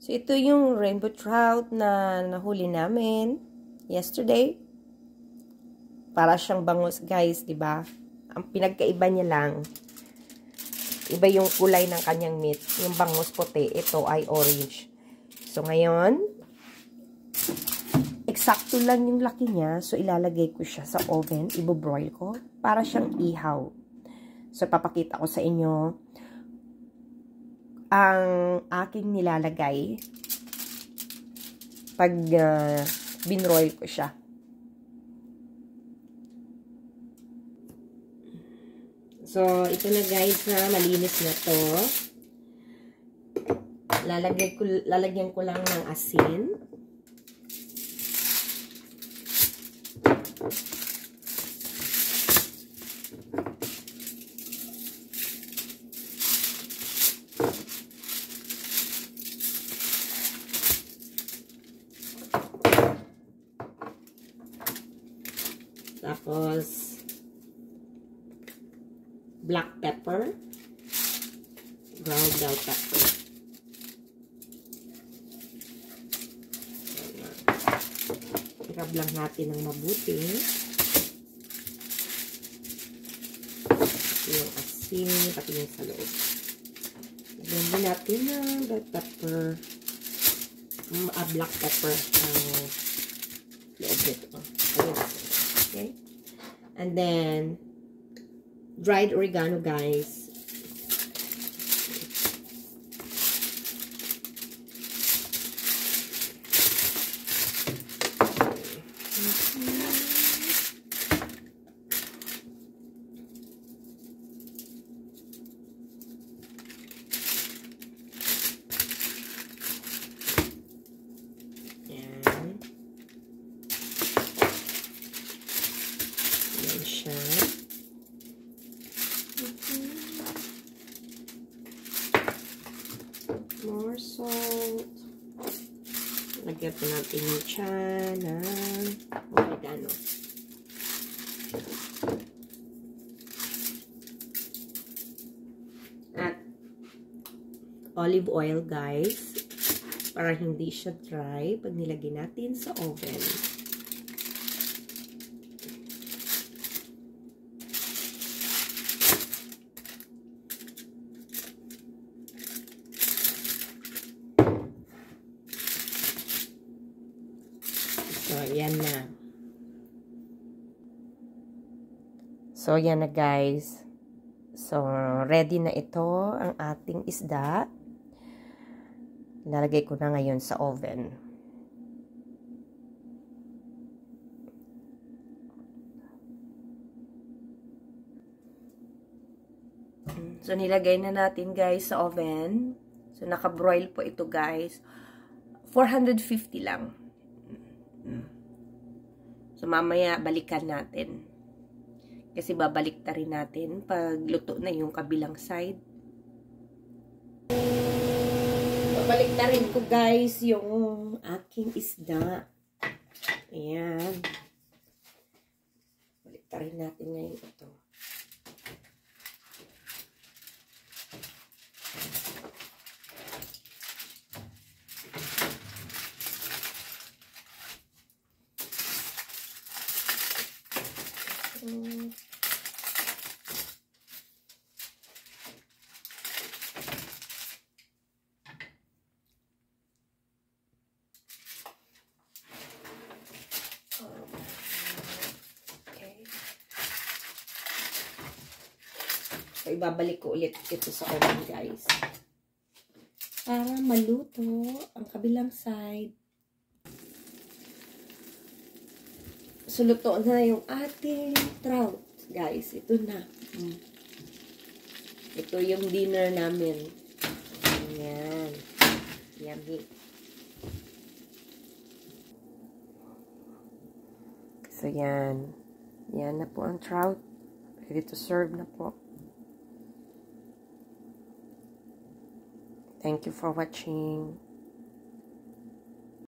So, ito yung rainbow trout na nahuli namin yesterday. Para siyang bangus, guys, di ba? Ang pinagkaiba niya lang, iba yung kulay ng kanyang meat. Yung bangus puti, ito ay orange. So, ngayon, eksakto lang yung laki niya. So, ilalagay ko siya sa oven. Ibo-broil ko para siyang ihaw. So, papakita ko sa inyo ang aking nilalagay pag binroil ko siya. So, ito na guys na malinis na to. Lalagyan ko lang ng asin. Tapos, black pepper, ground bell pepper. I-rub lang natin ng mabuti. Pati yung asin, pati yung sa loob. Lagyan din natin ng black pepper. Black pepper ang loob nito. Okay? And then, dried oregano, guys. More salt. Lagyan po natin yung tiyan ng oregano. At olive oil, guys. Para hindi siya dry pag nilagay natin sa oven. So, yan na. So, yan na guys. So, ready na ito ang ating isda. Lalagay ko na ngayon sa oven. So, nilagay na natin guys sa oven. So, naka-broil po ito guys. 450 lang. So, mamaya balikan natin. Kasi babalik na rin natin pag luto na yung kabilang side. Babalik na rin ko guys yung aking isda. Ayan. Balik na rin natin ngayon ito. So, ibabalik ko ulit ito sa oven, guys. Para maluto ang kabilang side. So, luto na yung ating trout, guys. Ito na. Ito yung dinner namin. Ayan. Yummy. So, yan. Yan na po ang trout. Ready to serve na po. Thank you for watching.